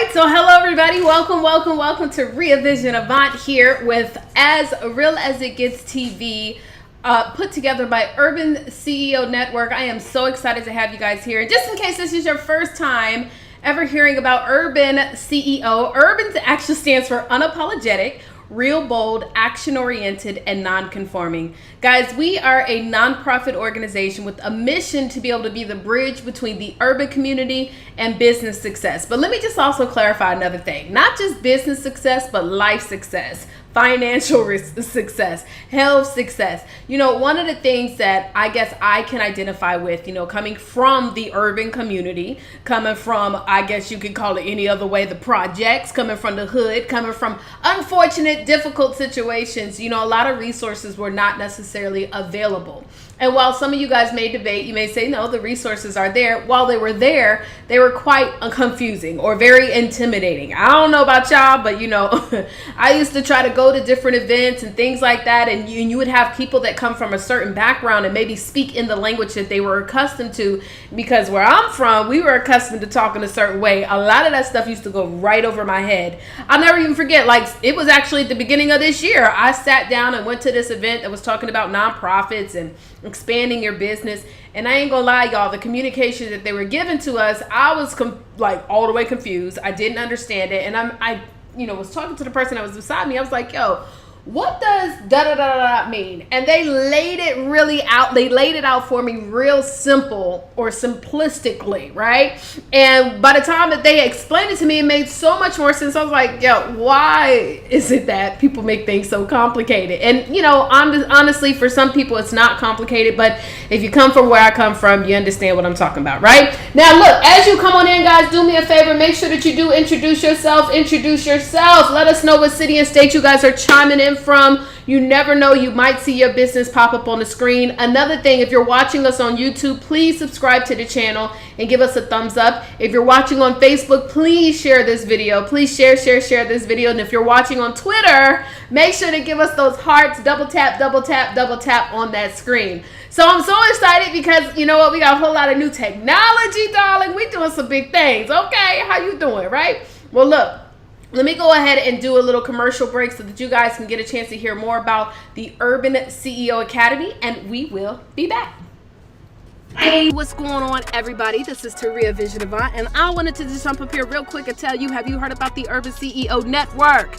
right, so hello everybody. Welcome to Taurea Vision Avant here with As Real As It Gets TV, put together by Urban CEO Network. I am so excited to have you guys here. Just in case this is your first time ever hearing about Urban CEO, Urban actually stands for unapologetic, real bold, action-oriented, and non-conforming. Guys, we are a nonprofit organization with a mission to be able to be the bridge between the urban community and business success. But let me just also clarify another thing. Not just business success, but life success, financial success, health success. You know, one of the things that I guess I can identify with, you know, coming from the urban community, coming from, I guess you could call it any other way, the projects, coming from the hood, coming from unfortunate, difficult situations, you know, a lot of resources were not necessarily available. And while some of you guys may debate, you may say, no, the resources are there. While they were there, they were quite confusing or very intimidating. I don't know about y'all, but you know, I used to try to go to different events and things like that. And you would have people that come from a certain background and maybe speak in the language that they were accustomed to, because where I'm from, we were accustomed to talking a certain way. A lot of that stuff used to go right over my head. I'll never even forget, like it was actually at the beginning of this year, I sat down and went to this event that was talking about nonprofits and expanding your business, and I ain't gonna lie, y'all, the communication that they were giving to us, I was like all the way confused. I didn't understand it, and I was talking to the person that was beside me. I was like, yo, what does da da da da mean? And they laid it really out. They laid it out for me real simple or simplistically, right? And by the time that they explained it to me, it made so much more sense. I was like, yo, why is it that people make things so complicated? And you know, honestly, for some people it's not complicated, but if you come from where I come from, you understand what I'm talking about, right? Now look, as you come on in, guys, do me a favor, make sure that you do introduce yourself. Let us know what city and state you guys are chiming in from. You never know, you might see your business pop up on the screen. Another thing, if you're watching us on YouTube, please subscribe to the channel and give us a thumbs up. If you're watching on Facebook, please share this video. Please share this video. And if you're watching on Twitter, make sure to give us those hearts. Double tap on that screen. So I'm so excited because you know what, we got a whole lot of new technology, darling. We doing some big things. Okay, how you doing, right? Well, look, let me go ahead and do a little commercial break so that you guys can get a chance to hear more about the Urban CEO Academy, and we will be back. Hey, what's going on, everybody? This is Taurea Vision Avant, and I wanted to just jump up here real quick and tell you, have you heard about the Urban CEO Network?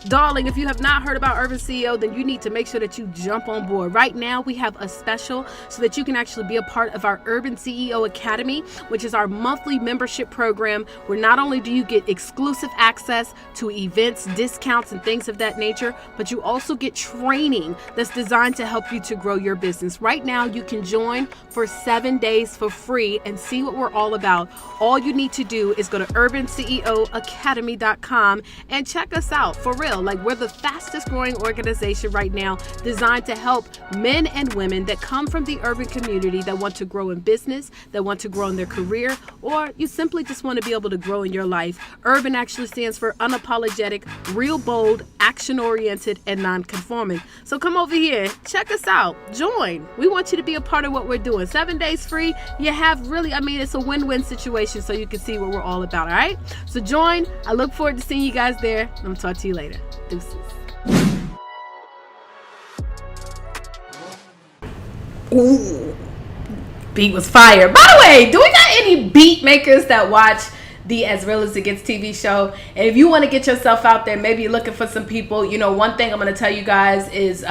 Darling, if you have not heard about Urban CEO, then you need to make sure that you jump on board. Right now, we have a special so that you can actually be a part of our Urban CEO Academy, which is our monthly membership program, where not only do you get exclusive access to events, discounts, and things of that nature, but you also get training that's designed to help you to grow your business. Right now, you can join for 7 days for free and see what we're all about. All you need to do is go to urbanceoacademy.com and check us out. For real. Like, we're the fastest growing organization right now, designed to help men and women that come from the urban community that want to grow in business, that want to grow in their career, or you simply just want to be able to grow in your life. Urban actually stands for unapologetic, real bold, action-oriented, and non-conforming. So come over here, check us out, join. We want you to be a part of what we're doing. 7 days free. You have really, it's a win-win situation, so you can see what we're all about, all right? So join. I look forward to seeing you guys there. I'm gonna talk to you later. Deuces. Ooh, beat was fire. By the way, do we got any beat makers that watch the As Real As It Gets TV show? And if you want to get yourself out there, maybe you're looking for some people, you know, one thing I'm going to tell you guys is,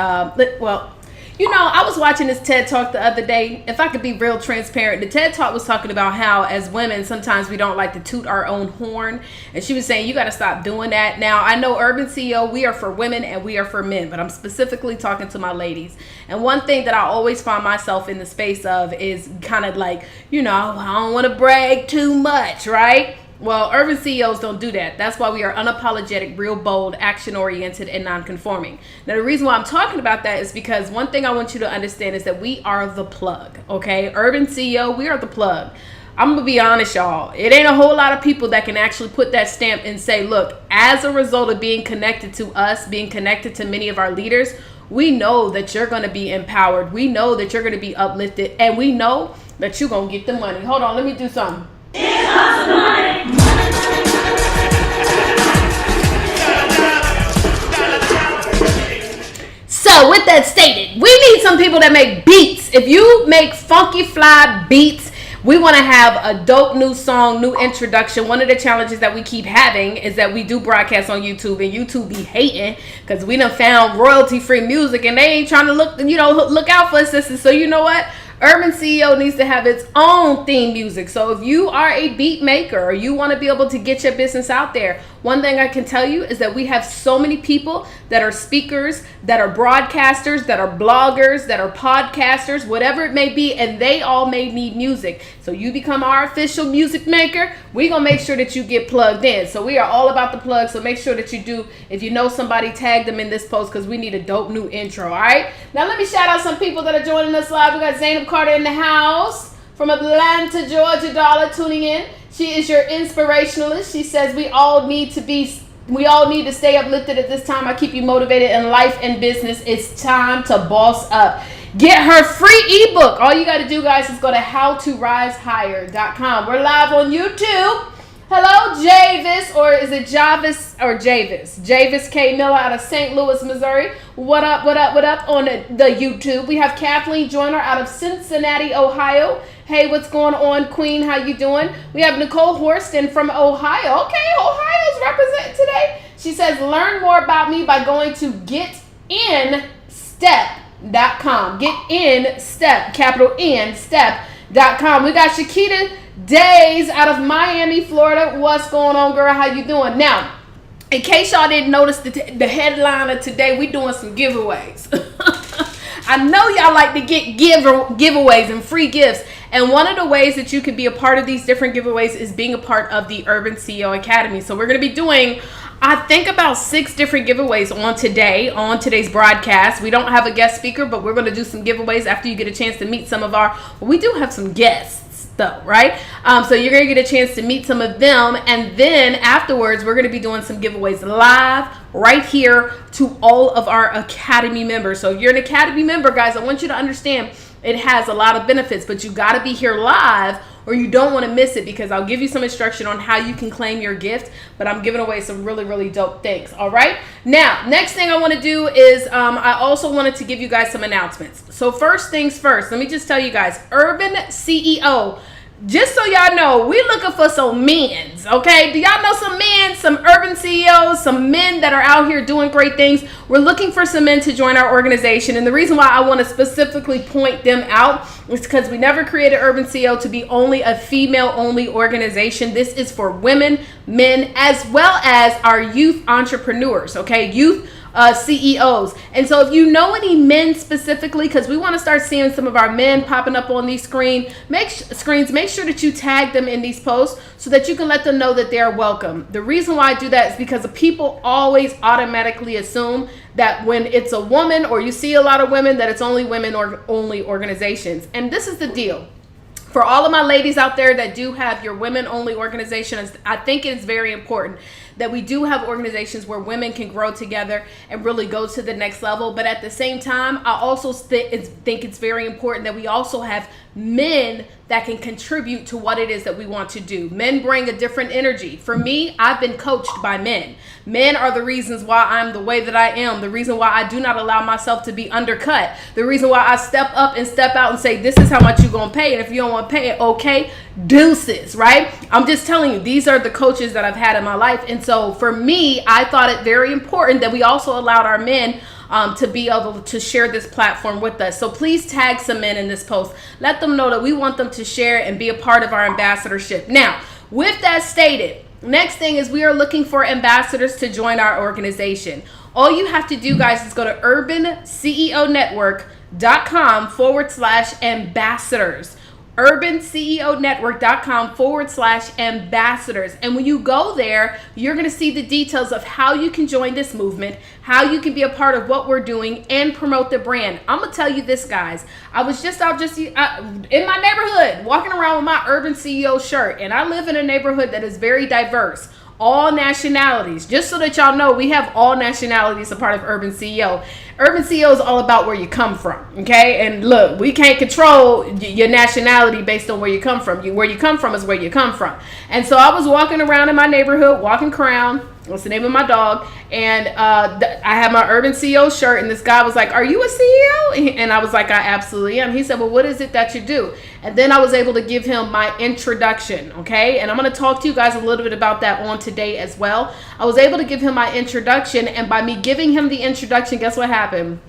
you know, I was watching this TED Talk the other day. If I could be real transparent, the TED Talk was talking about how as women, sometimes we don't like to toot our own horn. And she was saying, you got to stop doing that. Now, I know Urban CEO, we are for women and we are for men, but I'm specifically talking to my ladies. And one thing that I always find myself in the space of is kind of like, you know, I don't want to brag too much, right? Well, urban CEOs don't do that. That's why we are unapologetic, real bold, action-oriented, and non-conforming. Now, the reason why I'm talking about that is because one thing I want you to understand is that we are the plug, okay? Urban CEO, we are the plug. I'm going to be honest, y'all. It ain't a whole lot of people that can actually put that stamp and say, look, as a result of being connected to us, being connected to many of our leaders, we know that you're going to be empowered. We know that you're going to be uplifted. And we know that you're going to get the money. Hold on, let me do something. It's awesome money. So with that stated, we need some people that make beats. If you make funky fly beats, we want to have a dope new song, new introduction. One of the challenges that we keep having is that we do broadcast on YouTube, and YouTube be hating because we done found royalty-free music and they ain't trying to look out for us, sisters. So you know what? Urban CEO needs to have its own theme music. So if you are a beat maker or you want to be able to get your business out there, one thing I can tell you is that we have so many people that are speakers, that are broadcasters, that are bloggers, that are podcasters, whatever it may be, and they all may need music. So you become our official music maker, we're going to make sure that you get plugged in. So we are all about the plug, so make sure that you do. If you know somebody, tag them in this post because we need a dope new intro, all right? Now let me shout out some people that are joining us live. We got Zainab Carter in the house from Atlanta, Georgia. Dollar tuning in. She is your inspirationalist. She says we all need to stay uplifted at this time. I keep you motivated in life and business. It's time to boss up. Get her free ebook. All you got to do, guys, is go to howtorisehigher.com. We're live on YouTube. Hello, Javis, or is it Javis or Javis? Javis K. Miller out of St. Louis, Missouri. What up on the YouTube? We have Kathleen Joyner out of Cincinnati, Ohio. Hey, what's going on, Queen? How you doing? We have Nicole Horston from Ohio. Okay, Ohio's represented today. She says, learn more about me by going to getinstep.com. Getinstep, capital N, step.com. We got Shakita Days out of Miami, Florida. What's going on, girl? How you doing? Now, in case y'all didn't notice the headline of today, we doing some giveaways. I know y'all like to get giveaways and free gifts. And one of the ways that you can be a part of these different giveaways is being a part of the Urban CEO Academy. So we're going to be doing, I think, about 6 different giveaways on today's broadcast. We don't have a guest speaker, but we're going to do some giveaways after you get a chance to meet some of we do have some guests though, right? So you're going to get a chance to meet some of them. And then afterwards, we're going to be doing some giveaways live right here to all of our Academy members. So if you're an Academy member, guys, I want you to understand it has a lot of benefits, but you got to be here live or you don't want to miss it, because I'll give you some instruction on how you can claim your gift, but I'm giving away some really, really dope things. All right. Now, next thing I want to do is I also wanted to give you guys some announcements. So first things first, let me just tell you guys, Urban CEO, just so y'all know, we looking for some men's, okay? Do y'all know some men, some urban CEOs, some men that are out here doing great things? We're looking for some men to join our organization. And the reason why I want to specifically point them out is because we never created Urban CEO to be only a female-only organization. This is for women, men, as well as our youth entrepreneurs, okay? Youth CEOs. And so if you know any men specifically, because we want to start seeing some of our men popping up on these screens, make sure that you tag them in these posts so that you can let them know that they're welcome. The reason why I do that is because people always automatically assume that when it's a woman or you see a lot of women, that it's only women or only organizations. And this is the deal. For all of my ladies out there that do have your women-only organizations, I think it's very important that we do have organizations where women can grow together and really go to the next level. But at the same time, I also think it's very important that we also have men that can contribute to what it is that we want to do. Men bring a different energy. For me, I've been coached by men. Men are the reasons why I'm the way that I am, the reason why I do not allow myself to be undercut, the reason why I step up and step out and say, this is how much you're going to pay. And if you don't want to pay it, okay, deuces, right? I'm just telling you, these are the coaches that I've had in my life. And so for me, I thought it very important that we also allowed our men to be able to share this platform with us. So please tag some men in this post. Let them know that we want them to share and be a part of our ambassadorship. Now, with that stated, next thing is we are looking for ambassadors to join our organization. All you have to do, guys, is go to urbanceonetwork.com/ambassadors. urbanceonetwork.com/ambassadors. And when you go there, you're going to see the details of how you can join this movement, how you can be a part of what we're doing and promote the brand. I'm going to tell you this, guys. I was just out in my neighborhood walking around with my Urban CEO shirt, and I live in a neighborhood that is very diverse. All nationalities. Just so that y'all know, we have all nationalities a part of Urban CEO. Urban CEO is all about where you come from, okay? And look, we can't control your nationality based on where you come from. Where you come from is where you come from. And so I was walking around in my neighborhood, walking around, What's the name of my dog? And I had my Urban CEO shirt, and this guy was like, "Are you a CEO?" And I was like, "I absolutely am." He said, "Well, what is it that you do?" And then I was able to give him my introduction, okay? And I'm going to talk to you guys a little bit about that on today as well. I was able to give him my introduction, and by me giving him the introduction, guess what happened?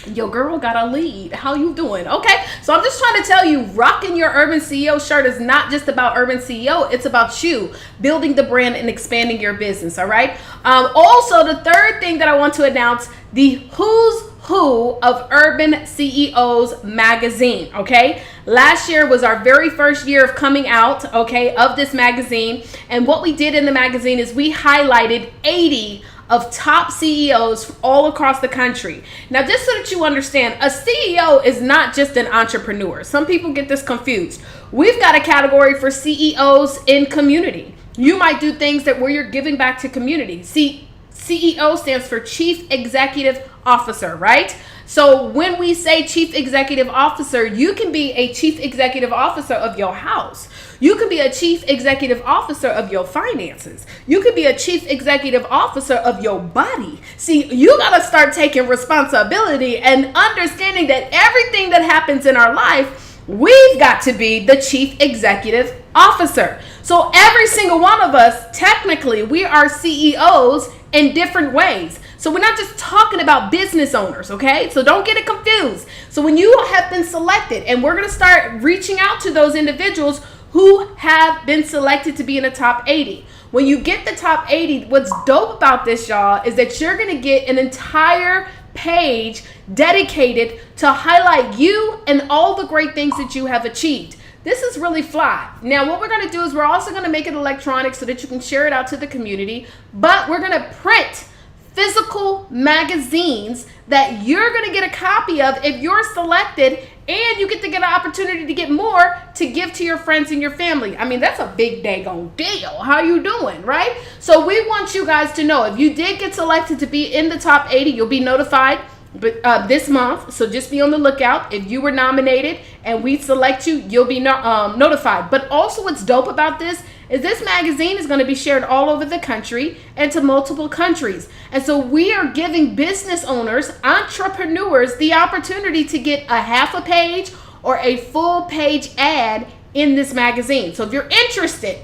Your girl got a lead. How you doing? Okay, so I'm just trying to tell you, rocking your Urban CEO shirt is not just about Urban CEO. It's about you building the brand and expanding your business. All right. Also, the third thing that I want to announce: the Who's Who of Urban CEOs magazine. Okay, last year was our very first year of coming out, okay, of this magazine. And what we did in the magazine is we highlighted 80 of top CEOs all across the country. Now, just so that you understand, a CEO is not just an entrepreneur. Some people get this confused. We've got a category for CEOs in community. You might do things where you're giving back to community. See, CEO stands for Chief Executive Officer, right? So when we say Chief Executive Officer, you can be a Chief Executive Officer of your house. You can be a Chief Executive Officer of your finances. You could be a Chief Executive Officer of your body. See, you got to start taking responsibility and understanding that everything that happens in our life, we've got to be the Chief Executive Officer. So every single one of us, technically, we are CEOs in different ways. So we're not just talking about business owners, okay? So don't get it confused. So when you have been selected, and we're going to start reaching out to those individuals who have been selected to be in the top 80. When you get the top 80, what's dope about this, y'all, is that you're going to get an entire page dedicated to highlight you and all the great things that you have achieved. This is really fly. Now, what we're going to do is we're also going to make it electronic so that you can share it out to the community, but we're going to print physical magazines that you're going to get a copy of if you're selected, and you get to get an opportunity to get more to give to your friends and your family. I mean, that's a big daggone deal. How you doing, right? So we want you guys to know, if you did get selected to be in the top 80, you'll be notified this month. So just be on the lookout. If you were nominated and we select you, you'll be notified. But also, what's dope about this is this magazine is going to be shared all over the country and to multiple countries. And so we are giving business owners, entrepreneurs, the opportunity to get a half a page or a full page ad in this magazine. So if you're interested,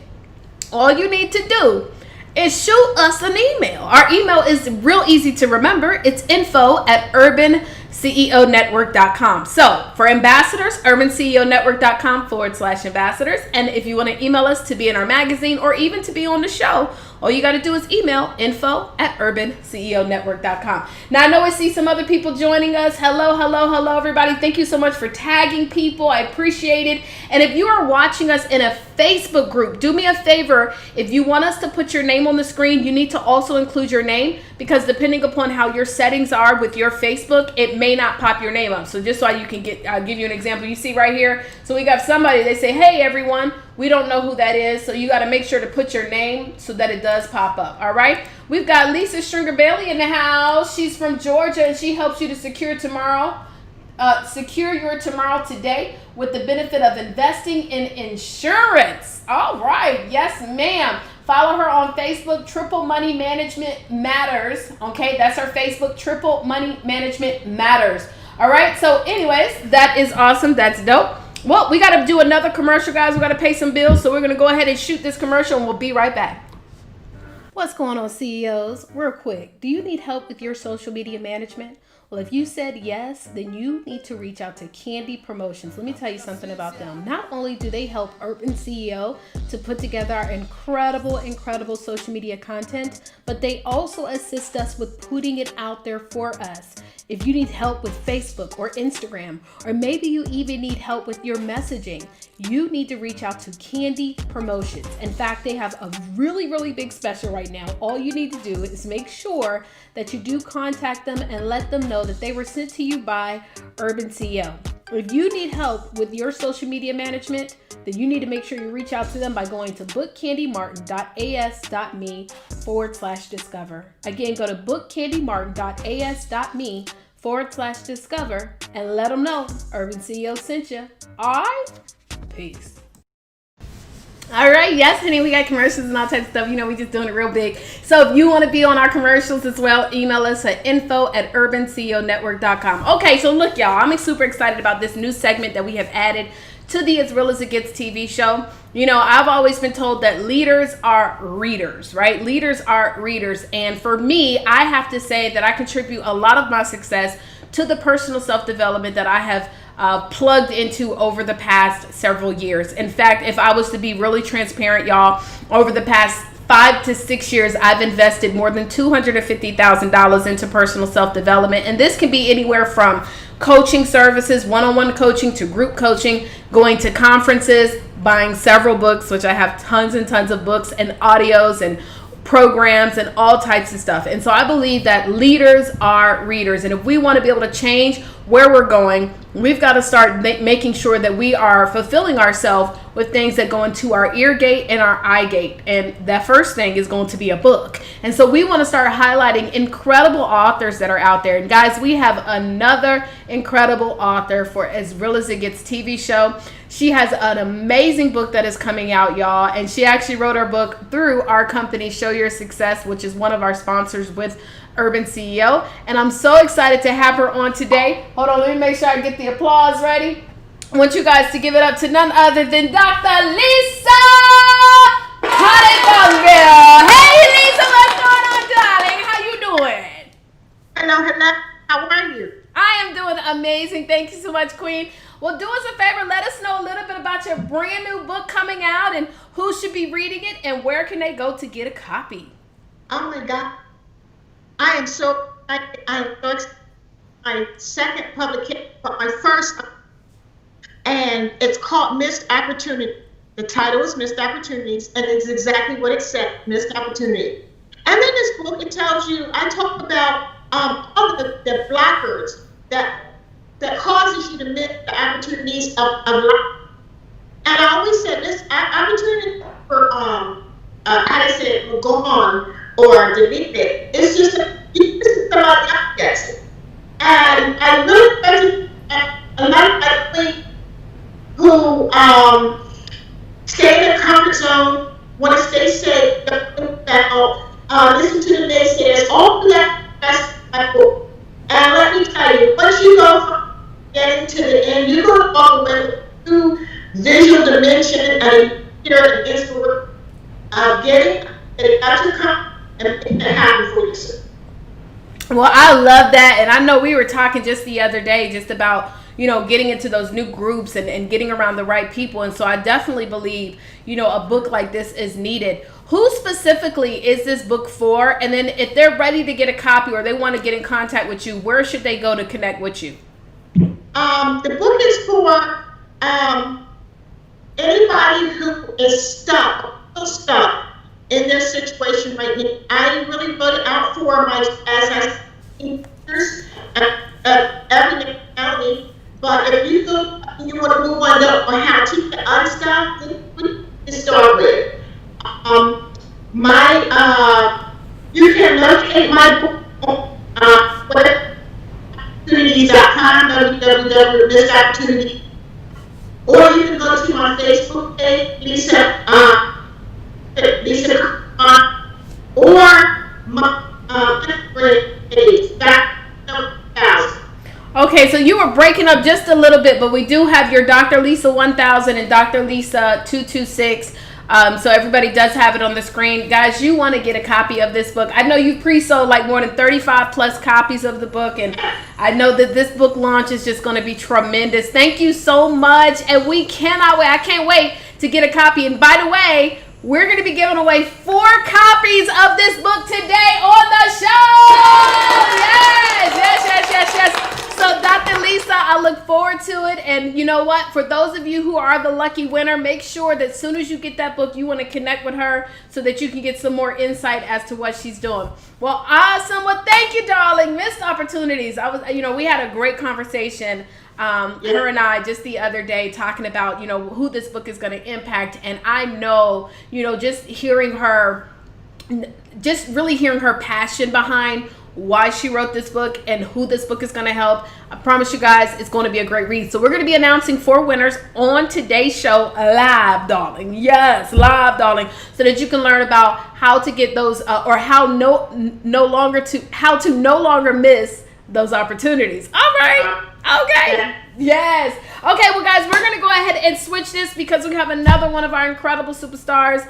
all you need to do is shoot us an email. Our email is real easy to remember. It's info@urbanceonetwork.com. So for ambassadors, urbanceonetwork.com/ambassadors. And if you want to email us to be in our magazine or even to be on the show, all you got to do is email info@urbanceonetwork.com. Now, I know I see some other people joining us. Hello, everybody. Thank you so much for tagging people. I appreciate it. And if you are watching us in a Facebook group, do me a favor. If you want us to put your name on the screen, you need to also include your name, because depending upon how your settings are with your Facebook, it may not pop your name up. So just so you can I'll give you an example. You see right here. So we got somebody, they say, "Hey, everyone." We don't know who that is, so you got to make sure to put your name so that it does pop up, all right? We've got Lisa Stringer-Bailey in the house. She's from Georgia, and she helps you to secure your tomorrow today with the benefit of investing in insurance. All right, yes, ma'am. Follow her on Facebook, Triple Money Management Matters, okay? That's her Facebook, Triple Money Management Matters. All right, so anyways, that is awesome. That's dope. Well, we got to do another commercial, guys. We got to pay some bills, so we're going to go ahead and shoot this commercial, and we'll be right back. What's going on, CEOs? Real quick, do you need help with your social media management? Well, if you said yes, then you need to reach out to Candy Promotions. Let me tell you something about them. Not only do they help Urban CEO to put together our incredible social media content, but they also assist us with putting it out there for us. If you need help with Facebook or Instagram, or maybe you even need help with your messaging, you need to reach out to Candy Promotions. In fact, they have a really big special right now. All you need to do is make sure that you do contact them and let them know that they were sent to you by Urban CEO. If you need help with your social media management, then you need to make sure you reach out to them by going to bookcandymartin.as.me/discover. Again, go to bookcandymartin.as.me/discover and let them know Urban CEO sent you. All right? Peace. All right, yes, honey, we got commercials and all types of stuff. You know, we just doing it real big. So if you want to be on our commercials as well, email us at info@urbanceonetwork.com. Okay, so look, y'all, I'm super excited about this new segment that we have added to the As Real as It Gets TV show. You know, I've always been told that leaders are readers, right? Leaders are readers. And for me, I have to say that I contribute a lot of my success to the personal self-development that I have plugged into over the past several years. In fact, if I was to be really transparent, y'all, over the past 5 to 6 years, I've invested more than $250,000 into personal self-development. And this can be anywhere from coaching services, one-on-one coaching, to group coaching, going to conferences, buying several books, which I have tons and tons of books and audios and programs and all types of stuff. And so I believe that leaders are readers. And if we want to be able to change where we're going, we've got to start making sure that we are fulfilling ourselves with things that go into our ear gate and our eye gate. And that first thing is going to be a book. And so we want to start highlighting incredible authors that are out there. And guys, we have another incredible author for As Real as It Gets TV show. She has an amazing book that is coming out, y'all. And she actually wrote her book through our company, Show Your Success, which is one of our sponsors with Urban CEO. And I'm so excited to have her on today. Hold on, let me make sure I get the applause ready. I want you guys to give it up to none other than Dr. Lisa Coney-Fonville. Hey, Lisa, what's going on, darling? How you doing? Hello. How are you? I am doing amazing. Thank you so much, Queen. Well, do us a favor. Let us know a little bit about your brand new book coming out and who should be reading it and where can they go to get a copy. Oh, my God. I am so excited. My second publication, but my first, and it's called Missed Opportunity. The title is Missed Opportunities, and it's exactly what it said, Missed Opportunity. And in this book, it tells you, I talk about all of the blockers that causes you to miss the opportunities of life. And I always said this opportunity for how to say it, go on or delete it. It's just somebody else gets it. And I really a lot of athletes who stay in their comfort zone, want to stay safe, listen to the naysayers, all of that's my book. And let me tell you, once you go from getting to the end, you're going to walk away with two visual dimension and spirit and inspiration of getting it got to come and make it happen for yourself. Well, I love that. And I know we were talking just the other day just about, you know, getting into those new groups and getting around the right people. And so I definitely believe, you know, a book like this is needed. Who specifically is this book for? And then if they're ready to get a copy or they want to get in contact with you, where should they go to connect with you? The book is for anybody who is stuck in their situation right now. I really wrote it out for my every county. But if you want to move on up on how to teach the other stuff, then we can start with. You can locate my book on opportunities.com, www.missopportunity, or you can go to my Facebook page, Lisa, or my Instagram page, Okay, so you were breaking up just a little bit, but we do have your Dr. Lisa 1000 and Dr. Lisa 226. So everybody does have it on the screen. Guys, you want to get a copy of this book. I know you've pre-sold like more than 35 plus copies of the book, and I know that this book launch is just going to be tremendous. Thank you so much, and we cannot wait. I can't wait to get a copy. And by the way, we're going to be giving away 4 copies of this book today on the show. Yes. So Dr. Lisa, I look forward to it. And you know what? For those of you who are the lucky winner, make sure that as soon as you get that book, you want to connect with her so that you can get some more insight as to what she's doing. Well, awesome. Well, thank you, darling. Missed opportunities. We had a great conversation, her and I, just the other day, talking about, who this book is going to impact. And I know, just really hearing her passion behind why she wrote this book and who this book is going to help. I promise you guys it's going to be a great read. So we're going to be announcing 4 winners on today's show live, darling. Yes, live, darling, so that you can learn about how to get those or how to no longer miss those opportunities. All right. Okay. Yes. Okay, well, guys, we're going to go ahead and switch this because we have another one of our incredible superstars.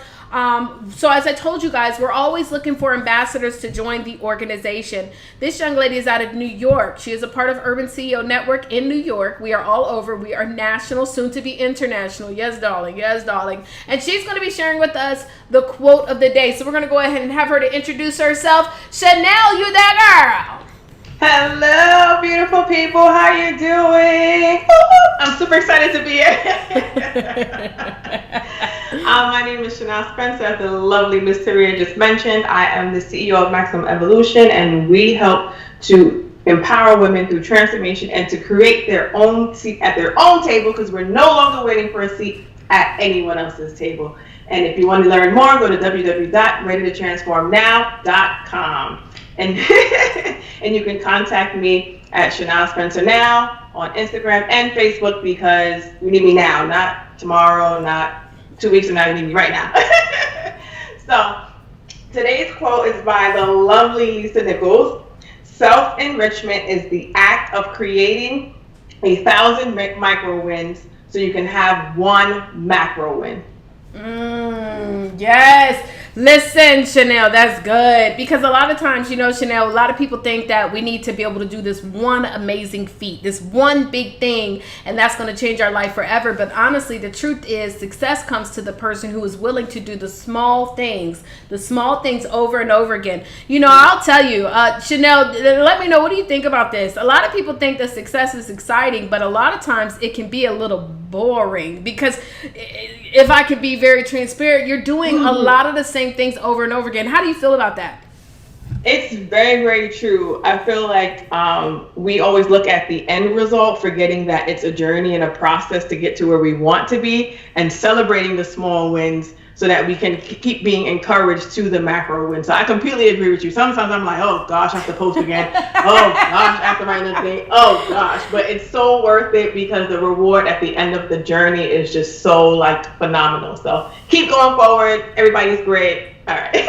So as I told you guys, we're always looking for ambassadors to join the organization. This young lady is out of New York. She is a part of Urban CEO Network in New York. We are all over. We are national, soon to be international. Yes, darling. Yes, darling. And she's going to be sharing with us the quote of the day. So we're going to go ahead and have her to introduce herself. Chanel, you that girl. Hello, beautiful people. How you doing? I'm super excited to be here. My name is Chanel Spencer, as the lovely Miss Taurea just mentioned. I am the CEO of Maximum Evolution, and we help to empower women through transformation and to create their own seat at their own table, because we're no longer waiting for a seat at anyone else's table. And if you want to learn more, go to www.readytotransformnow.com. And and you can contact me at Chanel Spencer Now on Instagram and Facebook, because you need me now, not tomorrow, not 2 weeks from now. You need me right now. So today's quote is by the lovely Lisa Nichols. Self-enrichment is the act of creating 1,000 micro wins so you can have 1 macro win. Yes. Listen, Chanel, that's good. Because a lot of times, you know, Chanel, a lot of people think that we need to be able to do this one amazing feat, this one big thing, and that's going to change our life forever. But honestly, the truth is success comes to the person who is willing to do the small things over and over again. You know, I'll tell you, Chanel, let me know, what do you think about this? A lot of people think that success is exciting, but a lot of times it can be a little boring, because if I could be very transparent, you're doing a lot of the same things over and over again. How do you feel about that? It's very, very true. I feel like we always look at the end result, forgetting that it's a journey and a process to get to where we want to be, and celebrating the small wins so that we can keep being encouraged to the macro win. So I completely agree with you. Sometimes I'm like, oh gosh, I have to post again. Oh gosh, after my little thing. Oh gosh, but it's so worth it, because the reward at the end of the journey is just so like phenomenal. So keep going forward. Everybody's great. All right.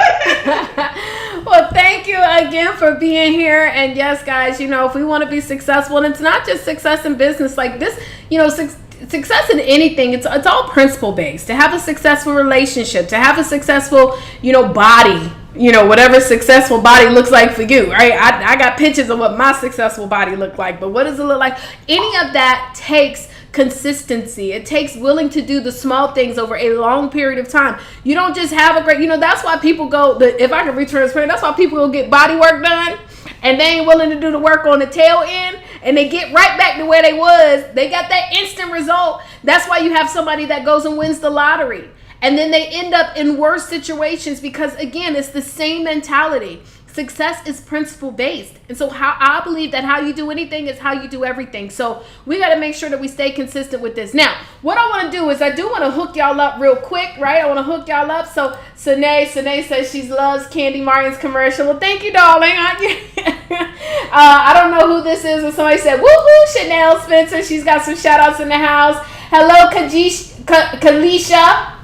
Well, thank you again for being here. And yes, guys, you know, if we want to be successful, and it's not just success in business like this, you know, success in anything, it's all principle based. To have a successful relationship, to have a successful, you know, body, you know, whatever successful body looks like for you, right? I got pictures of what my successful body looked like, but what does it look like? Any of that takes consistency. It takes willing to do the small things over a long period of time. You don't just have a great, you know, that's why people go, if I can be transparent, that's why people go get body work done and they ain't willing to do the work on the tail end, and they get right back to where they was. They got that instant result. That's why you have somebody that goes and wins the lottery, and then they end up in worse situations, because again, it's the same mentality. Success is principle based. And so I believe that how you do anything is how you do everything. So we got to make sure that we stay consistent with this. Now, what I want to do is I do want to hook y'all up real quick, right? I want to hook y'all up. So Sine says she loves Candy Martin's commercial. Well, thank you, darling. I don't know who this is, but somebody said, woohoo, Chanel Spencer. She's got some shout outs in the house. Hello, Kalisha.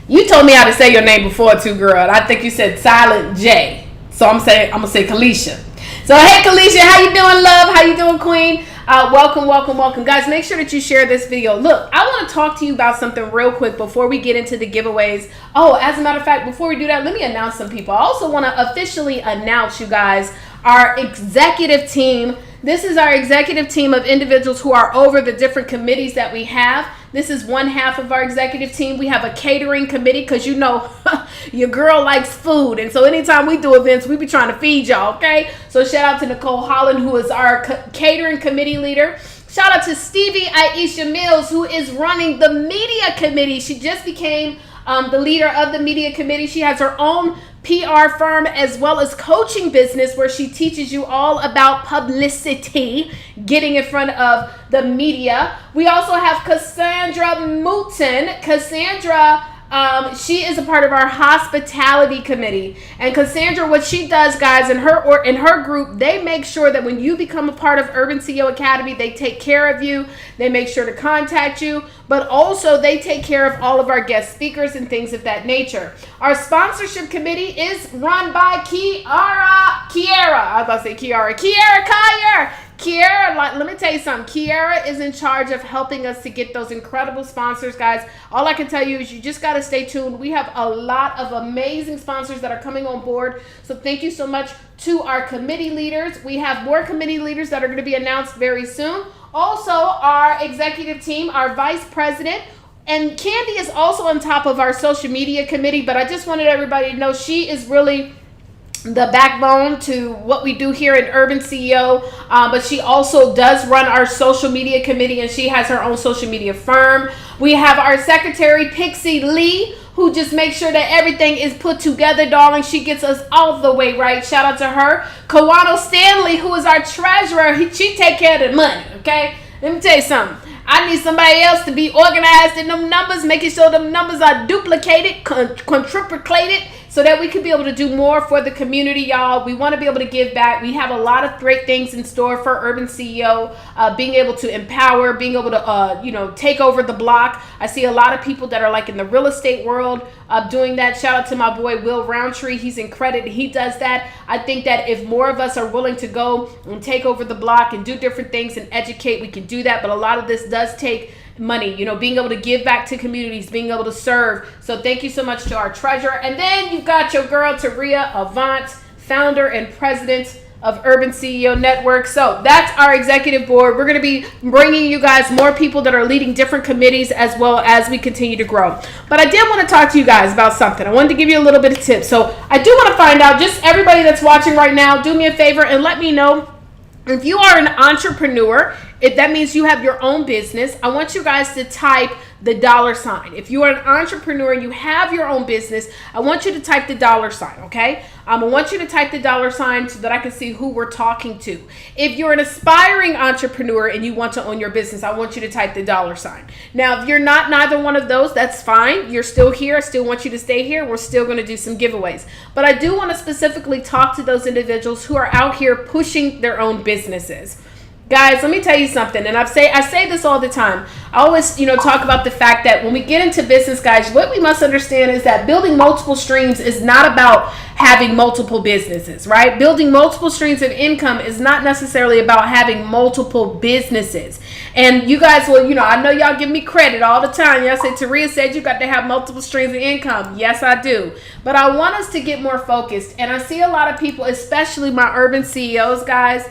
You told me how to say your name before too, girl. I think you said Silent J. So I'm gonna say Kalisha. So hey Kalisha, how you doing, love? How you doing, queen? Welcome. Guys, make sure that you share this video. Look, I want to talk to you about something real quick before we get into the giveaways. Oh, as a matter of fact, before we do that, let me announce some people. I also want to officially announce, you guys, our executive team. This is our executive team of individuals who are over the different committees that we have. This is one half of our executive team. We have a catering committee, because you know your girl likes food, and so anytime we do events, we be trying to feed y'all, okay? So shout out to Nicole Holland, who is our catering committee leader. Shout out to Stevie Aisha Mills, who is running the media committee. She just became the leader of the media committee. She has her own PR firm as well as coaching business, where she teaches you all about publicity, getting in front of the media. We also have Cassandra Mouton. Cassandra She is a part of our hospitality committee. And Cassandra, what she does, guys, in her group, they make sure that when you become a part of Urban CEO Academy, they take care of you. They make sure to contact you, but also they take care of all of our guest speakers and things of that nature. Our sponsorship committee is run by Kiara. I was about to say Kiara Kyer. Kiara, let me tell you something. Kiara is in charge of helping us to get those incredible sponsors, guys. All I can tell you is you just got to stay tuned. We have a lot of amazing sponsors that are coming on board. So thank you so much to our committee leaders. We have more committee leaders that are going to be announced very soon. Also, our executive team, our vice president, and Candy is also on top of our social media committee. But I just wanted everybody to know she is really the backbone to what we do here in Urban CEO, but she also does run our social media committee, and she has her own social media firm. We have our secretary, Pixie Lee, who just makes sure that everything is put together, darling. She gets us all the way right. Shout out to her. Kawano Stanley, who is our treasurer, she take care of the money, okay? Let me tell you something. I need somebody else to be organized in them numbers, making sure them numbers are duplicated, quintuplicated, so that we can be able to do more for the community, y'all. We want to be able to give back. We have a lot of great things in store for Urban CEO, being able to empower, being able to, take over the block. I see a lot of people that are like in the real estate world doing that. Shout out to my boy, Will Roundtree. He's in credit. He does that. I think that if more of us are willing to go and take over the block and do different things and educate, we can do that. But a lot of this does take money, being able to give back to communities, being able to serve. So thank you so much to our treasurer. And then you've got your girl, Taurea Avant, founder and president of Urban CEO Network. So that's our executive board. We're going to be bringing you guys more people that are leading different committees as well as we continue to grow. But I did want to talk to you guys about something. I wanted to give you a little bit of tips. So I do want to find out, just everybody that's watching right now, do me a favor and let me know if you are an entrepreneur. If that means you have your own business, I want you guys to type the $sign. If you are an entrepreneur and you have your own business, I want you to type the $sign, okay? I want you to type the $sign so that I can see who we're talking to. If you're an aspiring entrepreneur and you want to own your business, I want you to type the $sign. Now, if you're not neither one of those, that's fine. You're still here. I still want you to stay here. We're still going to do some giveaways. But I do want to specifically talk to those individuals who are out here pushing their own businesses. Guys, let me tell you something, and I say this all the time. I always, talk about the fact that when we get into business, guys, what we must understand is that building multiple streams is not about having multiple businesses, right? Building multiple streams of income is not necessarily about having multiple businesses. And you guys will, I know y'all give me credit all the time. Y'all say, Taurea said you got to have multiple streams of income. Yes, I do. But I want us to get more focused. And I see a lot of people, especially my urban CEOs, guys,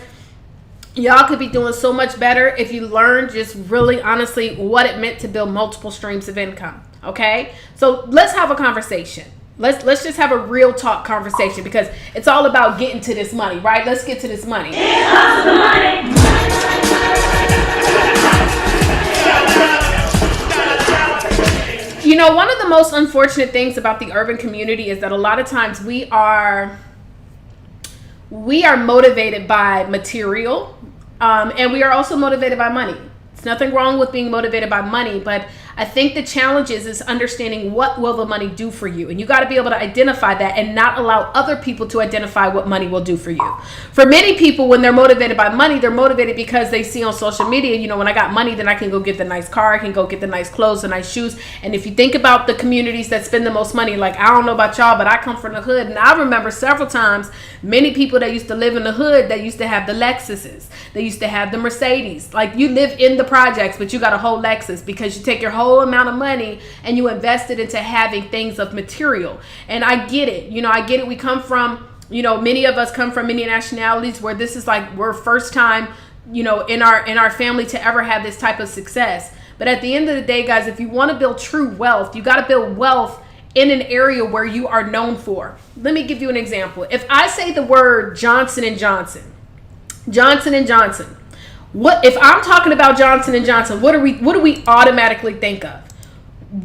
y'all could be doing so much better if you learned just really honestly what it meant to build multiple streams of income. Okay, so let's have a conversation. Let's just have a real talk conversation, because it's all about getting to this money, right? Let's get to this money. One of the most unfortunate things about the urban community is that a lot of times we are motivated by material, and we are also motivated by money. It's nothing wrong with being motivated by money, but I think the challenge is understanding what will the money do for you. And you got to be able to identify that and not allow other people to identify what money will do for you. For many people, when they're motivated by money, they're motivated because they see on social media, when I got money, then I can go get the nice car, I can go get the nice clothes, the nice shoes. And if you think about the communities that spend the most money, like, I don't know about y'all, but I come from the hood. And I remember several times, many people that used to live in the hood, that used to have the Lexuses. They used to have the Mercedes. Like, you live in the projects, but you got a whole Lexus because you take your whole amount of money and you invest it into having things of material. And I get it. I get it. We come from, many of us come from many nationalities where this is like we're first time, in our family to ever have this type of success. But at the end of the day, guys, if you want to build true wealth, you got to build wealth in an area where you are known for. Let me give you an example. If I say the word Johnson & Johnson, what if I'm talking about Johnson & Johnson, what do we automatically think of?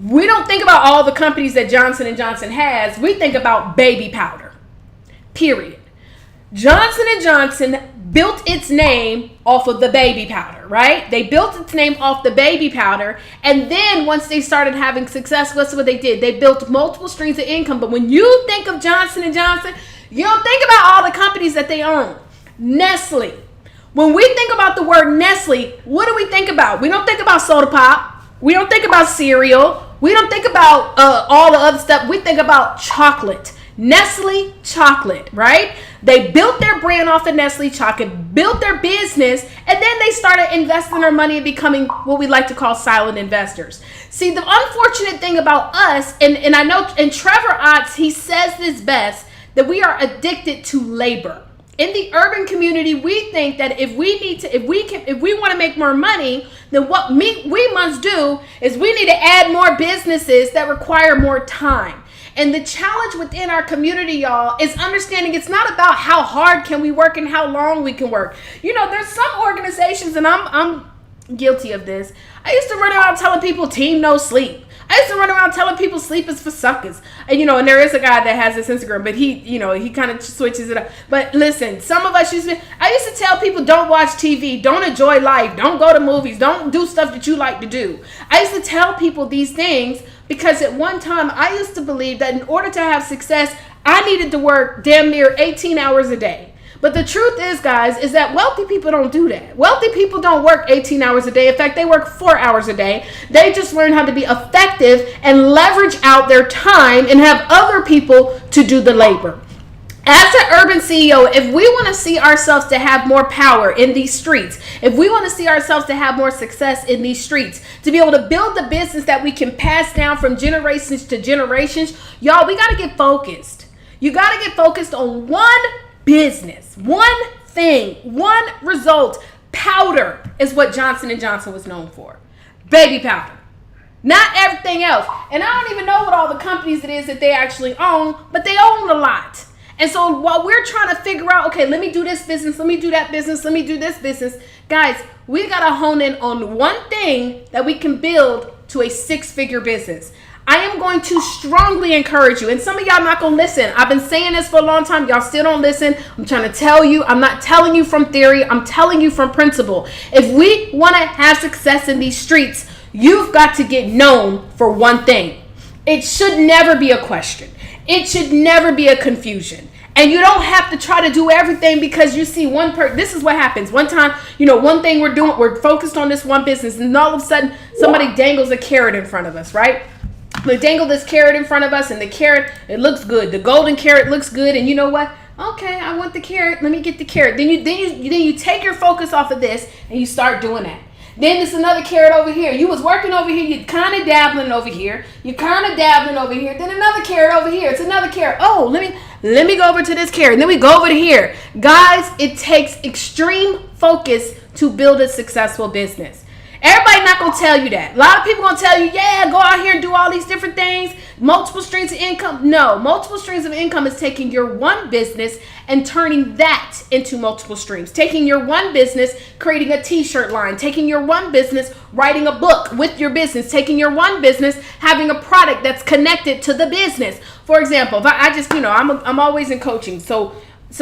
We don't think about all the companies that Johnson & Johnson has. We think about baby powder, period. Johnson & Johnson built its name off of the baby powder, right? They built its name off the baby powder. And then once they started having success, what's what they did? They built multiple streams of income. But when you think of Johnson & Johnson, you don't think about all the companies that they own. Nestle. When we think about the word Nestle, what do we think about? We don't think about soda pop. We don't think about cereal. We don't think about all the other stuff. We think about chocolate. Nestle chocolate, right? They built their brand off of Nestle chocolate, built their business, and then they started investing their money and becoming what we like to call silent investors. See, the unfortunate thing about us, and I know, and Trevor Otts, he says this best, that we are addicted to labor. In the urban community, we think that if we want to make more money, then what we must do is we need to add more businesses that require more time. And the challenge within our community, y'all, is understanding it's not about how hard can we work and how long we can work. You know, there's some organizations, and I'm guilty of this. I used to run around telling people team no sleep. I used to run around telling people sleep is for suckers. And, and there is a guy that has this Instagram, but he kind of switches it up. But listen, some of us I used to tell people don't watch TV, don't enjoy life, don't go to movies, don't do stuff that you like to do. I used to tell people these things because at one time I used to believe that in order to have success, I needed to work damn near 18 hours a day. But the truth is, guys, is that wealthy people don't do that. Wealthy people don't work 18 hours a day. In fact, they work 4 hours a day. They just learn how to be effective and leverage out their time and have other people to do the labor. As an urban CEO, if we want to see ourselves to have more power in these streets, if we want to see ourselves to have more success in these streets, to be able to build the business that we can pass down from generations to generations, y'all, we got to get focused. You got to get focused on one business, one thing, one result. Powder is what Johnson & Johnson was known for. Baby powder. Not everything else. And I don't even know what all the companies it is that they actually own, but they own a lot. And so while we're trying to figure out, okay, let me do this business, let me do that business, let me do this business, guys, we got to hone in on one thing that we can build to a 6-figure business. I am going to strongly encourage you, and some of y'all not going to listen. I've been saying this for a long time. Y'all still don't listen. I'm trying to tell you. I'm not telling you from theory. I'm telling you from principle. If we want to have success in these streets, you've got to get known for one thing. It should never be a question. It should never be a confusion. And you don't have to try to do everything because you see one person. This is what happens. One time, one thing we're doing, we're focused on this one business, and all of a sudden, somebody dangles a carrot in front of us, right? They dangle this carrot in front of us, and the carrot, it looks good. The golden carrot looks good, and you know what? Okay, I want the carrot. Let me get the carrot. Then you take your focus off of this, and you start doing that. Then there's another carrot over here. You was working over here. You're kind of dabbling over here. You're kind of dabbling over here. Then another carrot over here. It's another carrot. Oh, let me go over to this carrot. And then we go over to here. Guys, it takes extreme focus to build a successful business. Everybody not going to tell you that. A lot of people going to tell you, yeah, go out here and do all these different things. Multiple streams of income. No, multiple streams of income is taking your one business and turning that into multiple streams. Taking your one business, creating a t-shirt line. Taking your one business, writing a book with your business. Taking your one business, having a product that's connected to the business. For example, if I just, I'm always in coaching. So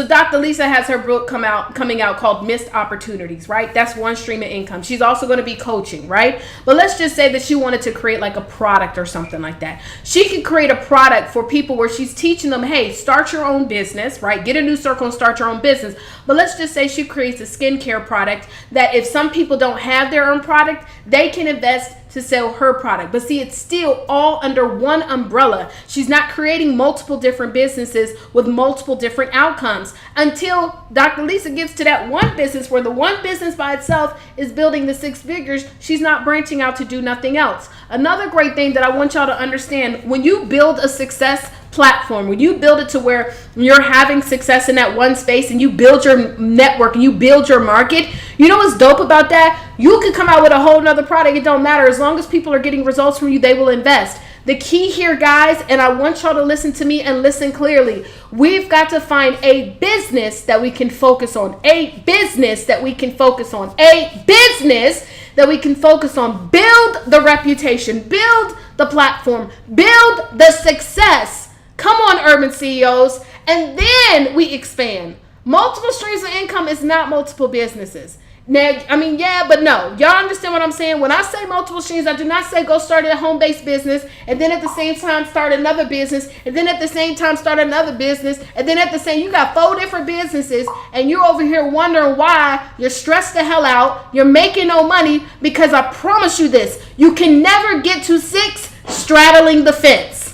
Dr. Lisa has her book coming out called Missed Opportunities, right? That's one stream of income. She's also going to be coaching, right? But let's just say that she wanted to create like a product or something like that. She could create a product for people where she's teaching them, hey, start your own business, right? Get a new circle and start your own business. But let's just say she creates a skincare product that if some people don't have their own product, they can invest to sell her product. But see, it's still all under one umbrella. She's not creating multiple different businesses with multiple different outcomes until Dr. Lisa gets to that one business where the one business by itself is building the 6 figures. She's not branching out to do nothing else. Another great thing that I want y'all to understand, when you build a success platform, when you build it to where you're having success in that one space and you build your network and you build your market, you know what's dope about that? You could come out with a whole nother product. It don't matter. As long as people are getting results from you, they will invest. The key here, guys, and I want y'all to listen to me and listen clearly. We've got to find a business that we can focus on. A business that we can focus on. A business that we can focus on. Build the reputation. Build the platform. Build the success. Come on, urban CEOs. And then we expand. Multiple streams of income is not multiple businesses. Now, I mean, yeah, but no. Y'all understand what I'm saying? When I say multiple streams, I do not say go start a home-based business and then at the same time start another business and then at the same time start another business and then at the same, you got 4 different businesses and you're over here wondering why you're stressed the hell out, you're making no money, because I promise you this, you can never get to 6 straddling the fence.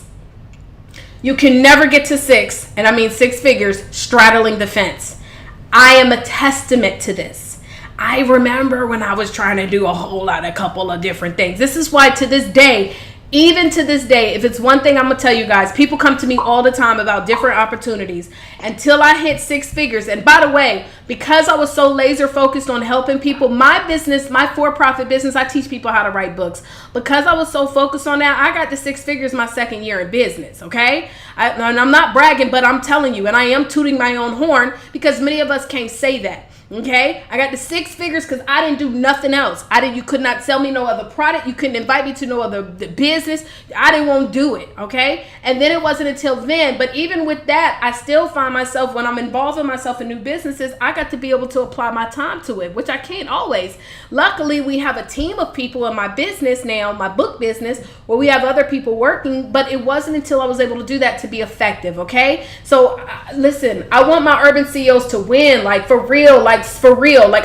You can never get to 6, and I mean 6 figures, straddling the fence. I am a testament to this. I remember when I was trying to do a couple of different things. This is why to this day, even to this day, if it's one thing I'm going to tell you guys, people come to me all the time about different opportunities until I hit 6 figures. And by the way, because I was so laser focused on helping people, my business, my for-profit business, I teach people how to write books. Because I was so focused on that, I got to 6 figures my second year in business, okay? And I'm not bragging, but I'm telling you, and I am tooting my own horn because many of us can't say that. Okay, I got the 6 figures because I didn't do nothing else. You could not sell me no other product. You couldn't invite me to no other business. I didn't want to do it. Okay, and then it wasn't until then. But even with that, I still find myself when I'm involving myself in new businesses, I got to be able to apply my time to it, which I can't always. Luckily, we have a team of people in my business now, my book business, where we have other people working. But it wasn't until I was able to do that to be effective. Okay, so listen, I want my urban CEOs to win, like for real, like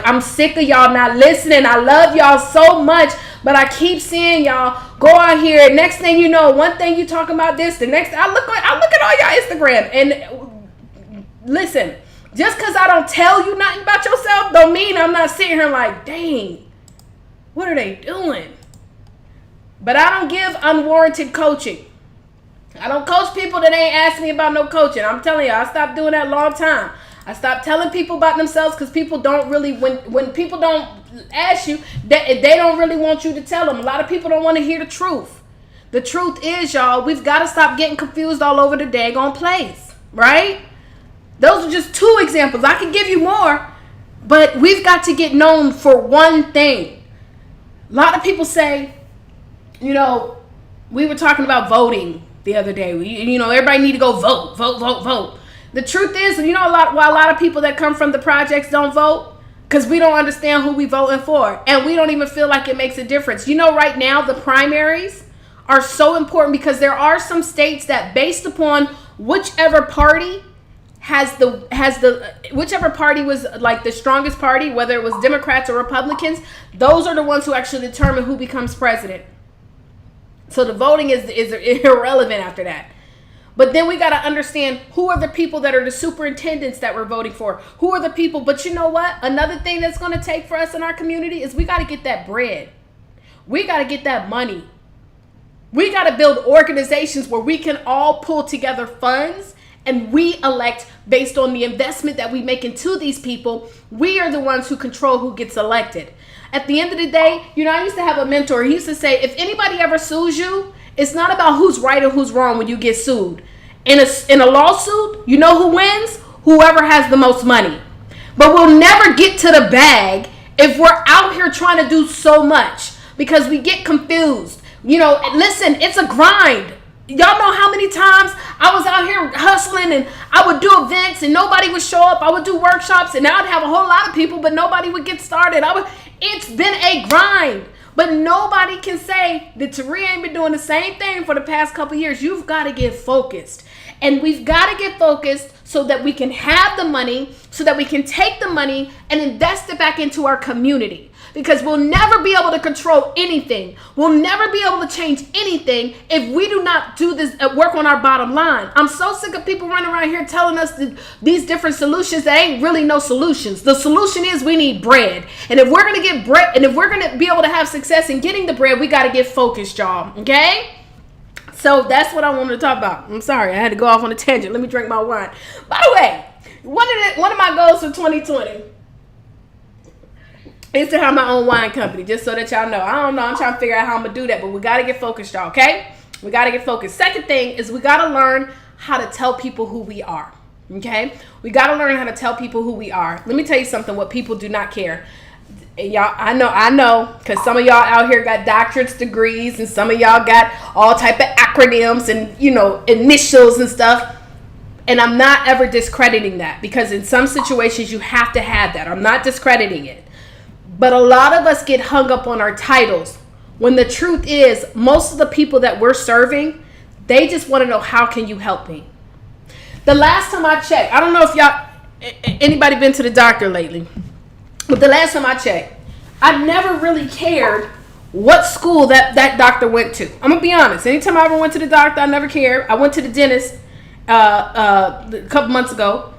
I'm sick of y'all not listening. I love y'all so much, but I keep seeing y'all go out here. Next thing you know, one thing you talking about this, the next I look at all y'all Instagram, and listen, just because I don't tell you nothing about yourself don't mean I'm not sitting here like, dang, what are they doing? But I don't give unwarranted coaching. I don't coach people that ain't asked me about no coaching. I'm telling you, I stopped doing that a long time. I stopped telling people about themselves because people don't really, when people don't ask you, they don't really want you to tell them. A lot of people don't want to hear the truth. The truth is, y'all, we've got to stop getting confused all over the daggone place, right? Those are just 2 examples. I can give you more, but we've got to get known for one thing. A lot of people say, we were talking about voting the other day. Everybody need to go vote. The truth is, why a lot of people that come from the projects don't vote? Because we don't understand who we voting for. And we don't even feel like it makes a difference. Right now, the primaries are so important because there are some states that based upon whichever party whichever party was like the strongest party, whether it was Democrats or Republicans, those are the ones who actually determine who becomes president. So the voting is irrelevant after that. But then we got to understand who are the people that are the superintendents that we're voting for. Who are the people? But you know what? Another thing that's going to take for us in our community is we got to get that bread. We got to get that money. We got to build organizations where we can all pull together funds and we elect based on the investment that we make into these people. We are the ones who control who gets elected. At the end of the day, I used to have a mentor. He used to say, if anybody ever sues you, it's not about who's right or who's wrong when you get sued. In a lawsuit, you know who wins? Whoever has the most money. But we'll never get to the bag if we're out here trying to do so much because we get confused. Listen, it's a grind. Y'all know how many times I was out here hustling and I would do events and nobody would show up. I would do workshops and I'd have a whole lot of people, but nobody would get started. It's been a grind. But nobody can say that Taurea ain't been doing the same thing for the past couple of years. You've got to get focused. And we've got to get focused so that we can have the money, so that we can take the money and invest it back into our community. Because we'll never be able to control anything. We'll never be able to change anything if we do not do this work on our bottom line. I'm so sick of people running around here telling us these different solutions that ain't really no solutions. The solution is we need bread. And if we're going to get bread, and if we're going to be able to have success in getting the bread, we got to get focused, y'all. Okay? So that's what I wanted to talk about. I'm sorry, I had to go off on a tangent. Let me drink my wine. By the way, one of my goals for 2020 is to have my own wine company, just so that y'all know. I don't know. I'm trying to figure out how I'm going to do that, but we got to get focused, y'all, okay? We got to get focused. Second thing is we got to learn how to tell people who we are, okay? We got to learn how to tell people who we are. Let me tell you something, what people do not care. Y'all, I know, because some of y'all out here got doctorates degrees, and some of y'all got all type of acronyms and, initials and stuff. And I'm not ever discrediting that, because in some situations you have to have that. I'm not discrediting it. But a lot of us get hung up on our titles, when the truth is most of the people that we're serving, they just want to know, how can you help me? The last time I checked, I don't know if anybody been to the doctor lately, but the last time I checked, I never really cared what school that doctor went to. I'm gonna be honest. Anytime I ever went to the doctor, I never cared. I went to the dentist a couple months ago,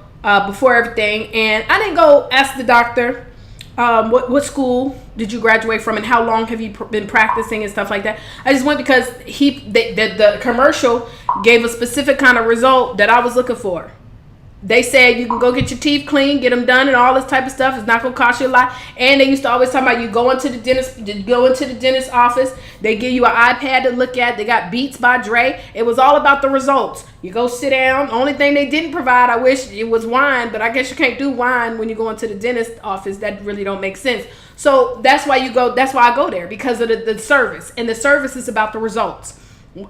before everything, and I didn't go ask the doctor, what school did you graduate from and how long have you been practicing and stuff like that. I just went because the commercial gave a specific kind of result that I was looking for. They said you can go get your teeth clean, get them done, and all this type of stuff. It's not going to cost you a lot. And they used to always talk about you go into the dentist office. They give you an iPad to look at. They got Beats by Dre. It was all about the results. You go sit down. Only thing they didn't provide, I wish, it was wine. But I guess you can't do wine when you go into the dentist office. That really don't make sense. So that's why you go. That's why I go there, because of the service. And the service is about the results.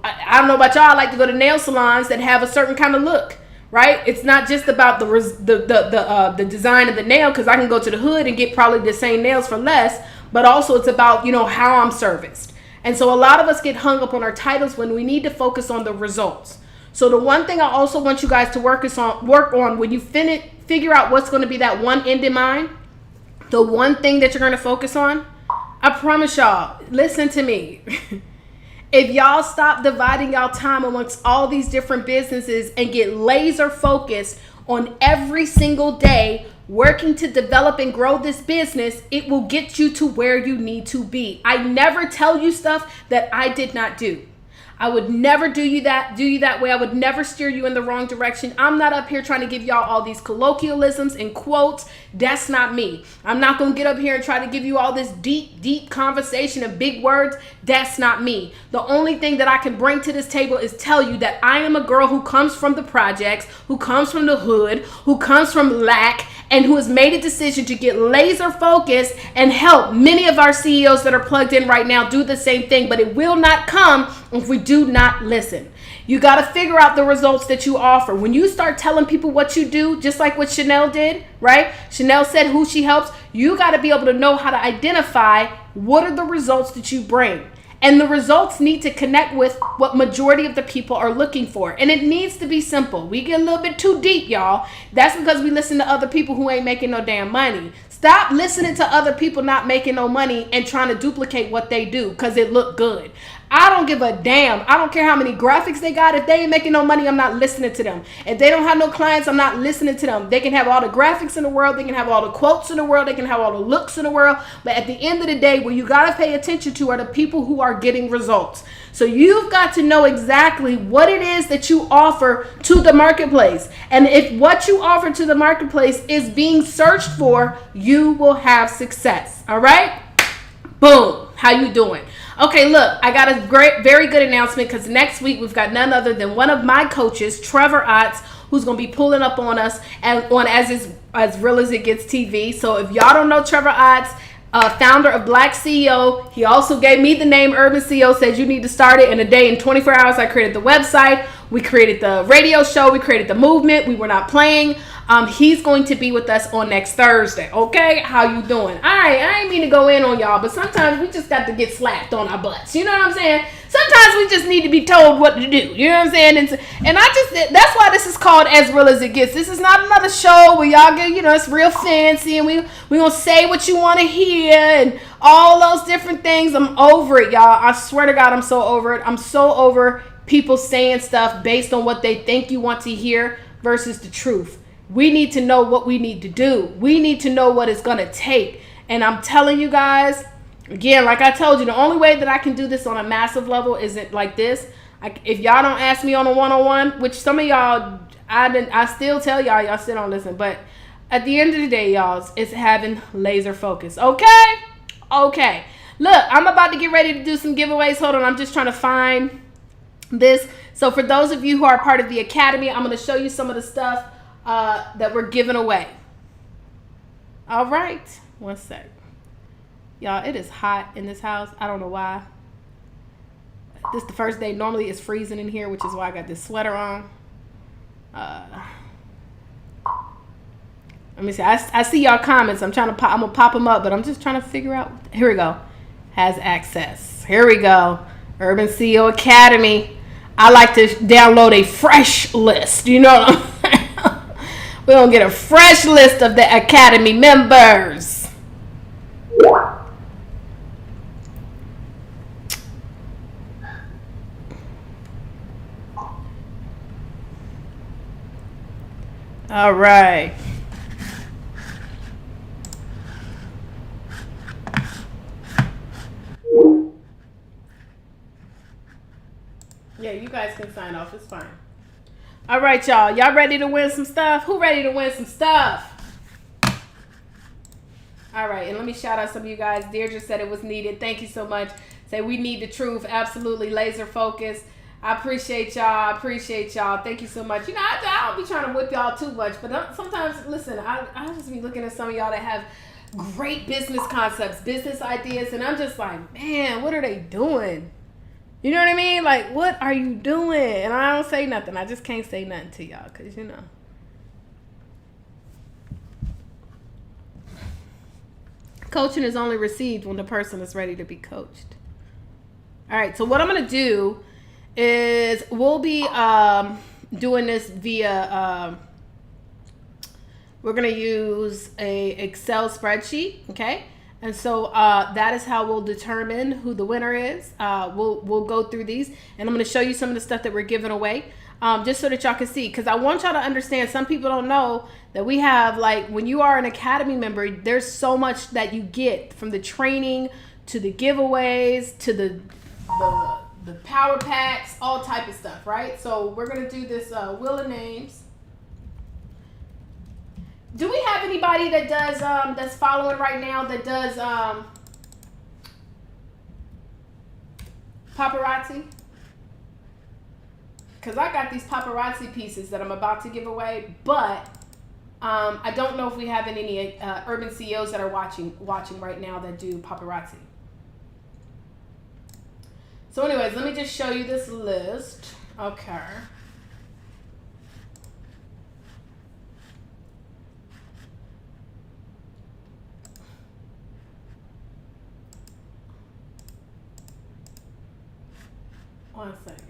I don't know about y'all. I like to go to nail salons that have a certain kind of look. Right? It's not just about the design of the nail, because I can go to the hood and get probably the same nails for less, but also it's about, how I'm serviced. And so a lot of us get hung up on our titles when we need to focus on the results. So the one thing I also want you guys to work on when you figure out what's going to be that one end in mind, the one thing that you're going to focus on, I promise y'all, listen to me. If y'all stop dividing y'all time amongst all these different businesses and get laser focused on every single day working to develop and grow this business, it will get you to where you need to be. I never tell you stuff that I did not do. I would never do you that way. I would never steer you in the wrong direction. I'm not up here trying to give y'all all these colloquialisms and quotes. That's not me. I'm not going to get up here and try to give you all this deep conversation and big words. That's not me. The only thing that I can bring to this table is tell you that I am a girl who comes from the projects, who comes from the hood, who comes from lack, and who has made a decision to get laser focused and help many of our CEOs that are plugged in right now do the same thing. But it will not come if we do not listen. You got to figure out the results that you offer. When you start telling people what you do, just like what Chanel did, right? Chanel said who she helps. You got to be able to know how to identify what are the results that you bring. And the results need to connect with what majority of the people are looking for. And it needs to be simple. We get a little bit too deep, y'all. That's because we listen to other people who ain't making no damn money. Stop listening to other people not making no money and trying to duplicate what they do because it look good. I don't give a damn. I don't care how many graphics they got. If they ain't making no money, I'm not listening to them. If they don't have no clients, I'm not listening to them. They can have all the graphics in the world. They can have all the quotes in the world. They can have all the looks in the world. But at the end of the day, what you got to pay attention to are the people who are getting results. So you've got to know exactly what it is that you offer to the marketplace. And if what you offer to the marketplace is being searched for, you will have success. All right? Boom. How you doing? Okay, look, I got a very good announcement because next week we've got none other than one of my coaches, Trevor Otts, who's going to be pulling up on us and on As Real As It Gets TV. So if y'all don't know Trevor Otts, founder of Black CEO, he also gave me the name Urban CEO, said you need to start it in a day. In 24 hours, I created the website. We created the radio show. We created the movement. We were not playing. He's going to be with us on next Thursday. Okay, how you doing? All right, I ain't mean to go in on y'all, but sometimes we just got to get slapped on our butts. You know what I'm saying? Sometimes we just need to be told what to do. You know what I'm saying? And that's why this is called As Real As It Gets. This is not another show where y'all get, it's real fancy and we gonna say what you want to hear and all those different things. I'm over it, y'all. I swear to God, I'm so over it. I'm so over people saying stuff based on what they think you want to hear versus the truth. We need to know what we need to do. We need to know what it's going to take. And I'm telling you guys, again, like I told you, the only way that I can do this on a massive level isn't like this. If y'all don't ask me on a one-on-one, which some of y'all, I still tell y'all still don't listen. But at the end of the day, y'all, it's having laser focus. Okay? Okay. Look, I'm about to get ready to do some giveaways. Hold on. I'm just trying to find this. So for those of you who are part of the Academy, I'm going to show you some of the stuff that we're giving away. All right. One sec. Y'all, it is hot in this house. I don't know why. This is the first day. Normally it's freezing in here, which is why I got this sweater on. Let me see. I see y'all comments. I'm gonna pop them up, but I'm just trying to figure out. Here we go. Has access. Here we go. Urban CEO Academy. I like to download a fresh list. You know what I'm saying? We're gonna get a fresh list of the Academy members. All right. Yeah, you guys can sign off. It's fine. All right, y'all. Y'all ready to win some stuff? Who ready to win some stuff? All right, and let me shout out some of you guys. Deirdre said it was needed. Thank you so much. Say we need the truth. Absolutely laser focus. I appreciate y'all. Thank you so much. You know, I don't be trying to whip y'all too much, but sometimes, listen, I just be looking at some of y'all that have great business concepts, business ideas, and I'm just like, man, what are they doing? You know what I mean? Like, what are you doing? And I don't say nothing. I just can't say nothing to y'all because, you know. Coaching is only received when the person is ready to be coached. All right, so what I'm going to do is we'll be doing this via, we're going to use a Excel spreadsheet, okay? And so that is how we'll determine who the winner is. We'll go through these, and I'm going to show you some of the stuff that we're giving away, just so that y'all can see. Because I want y'all to understand, some people don't know that we have, like, when you are an Academy member, there's so much that you get, from the training to the giveaways to the power packs, all type of stuff, right? So we're going to do this Wheel of Names. Do we have anybody that does that's following right now that does paparazzi? Because I got these paparazzi pieces that I'm about to give away, but I don't know if we have any urban CEOs that are watching right now that do paparazzi. So anyways, let me just show you this list. Okay. One second,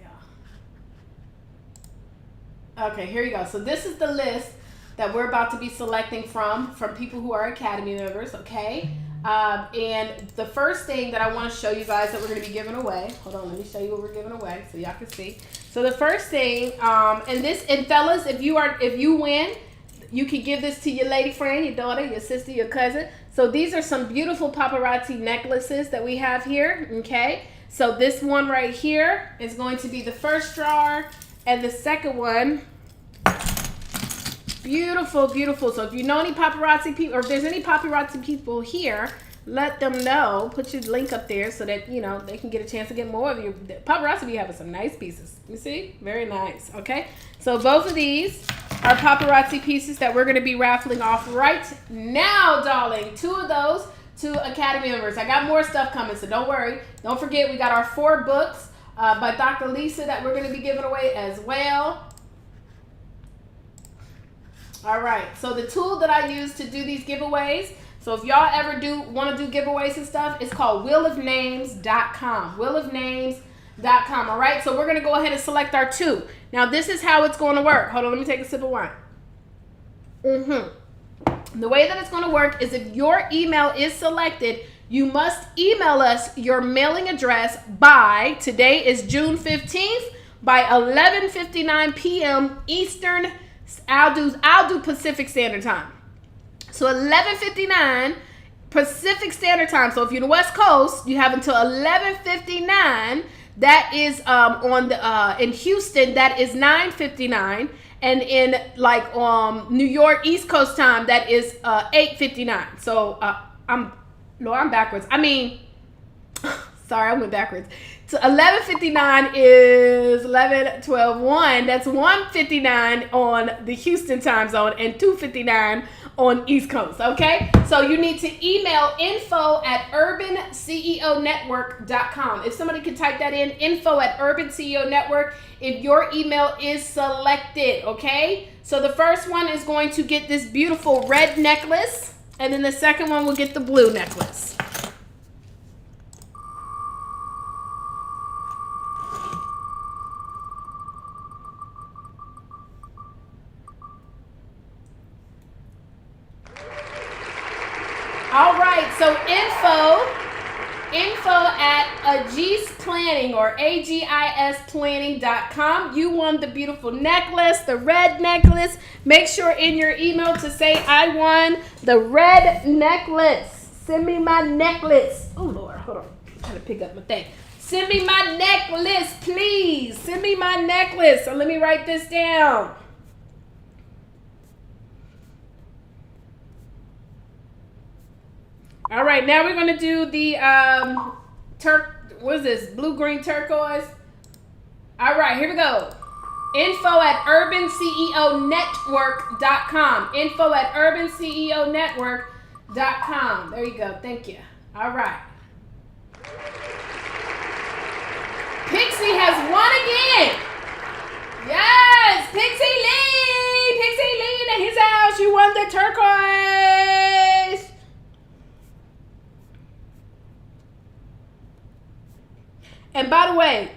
y'all. Okay, here you go. So this is the list that we're about to be selecting from people who are Academy members, okay? And the first thing that I want to show you guys that we're going to be giving away. Hold on, let me show you what we're giving away so y'all can see. So the first thing, and fellas, if you win, you can give this to your lady friend, your daughter, your sister, your cousin. So these are some beautiful paparazzi necklaces that we have here, okay? So this one right here is going to be the first drawer, and the second one, beautiful, beautiful. So if you know any paparazzi people, or if there's any paparazzi people here, let them know. Put your link up there so that, you know, they can get a chance to get more of your paparazzi. Be having some nice pieces. You see? Very nice. Okay. So both of these are paparazzi pieces that we're going to be raffling off right now, darling. 2 of those to Academy members. I got more stuff coming, so don't worry. Don't forget, we got our 4 books by Dr. Lisa that we're going to be giving away as well. All right, so the tool that I use to do these giveaways, so if y'all ever want to do giveaways and stuff, it's called wheelofnames.com. Wheelofnames.com. All right, so we're going to go ahead and select our 2. Now, this is how it's going to work. Hold on, let me take a sip of wine. The way that it's going to work is if your email is selected, you must email us your mailing address by, today is June 15th, by 11:59 p.m. Eastern. I'll do Pacific Standard Time. So 11:59 Pacific Standard Time. So if you're in the West Coast, you have until 11:59. That is in Houston, that is 9:59. And in New York East Coast time, that is 8:59. So I'm backwards. I mean, sorry, I went backwards. So 11:59 is 11, 12, 1. That's 1:59 on the Houston time zone and 2:59 on East Coast, okay? So you need to email info@urbanceonetwork.com. If somebody could type that in, info@urbanceonetwork, if your email is selected, okay? So the first one is going to get this beautiful red necklace, and then the second one will get the blue necklace. All right, so info at Agis Planning or AGISplanning.com. You won the beautiful necklace, the red necklace. Make sure in your email to say I won the red necklace. Send me my necklace. Oh Lord, hold on. I'm trying to pick up my thing. Send me my necklace, please. Send me my necklace. So let me write this down. All right, now we're gonna do the what is this? Blue, green, turquoise. All right, here we go. info@urbanceonetwork.com. info@urbanceonetwork.com. There you go. Thank you. All right. Pixie has won again. Yes, Pixie Lee. Pixie Lee in his house. You won the turquoise. And by the way,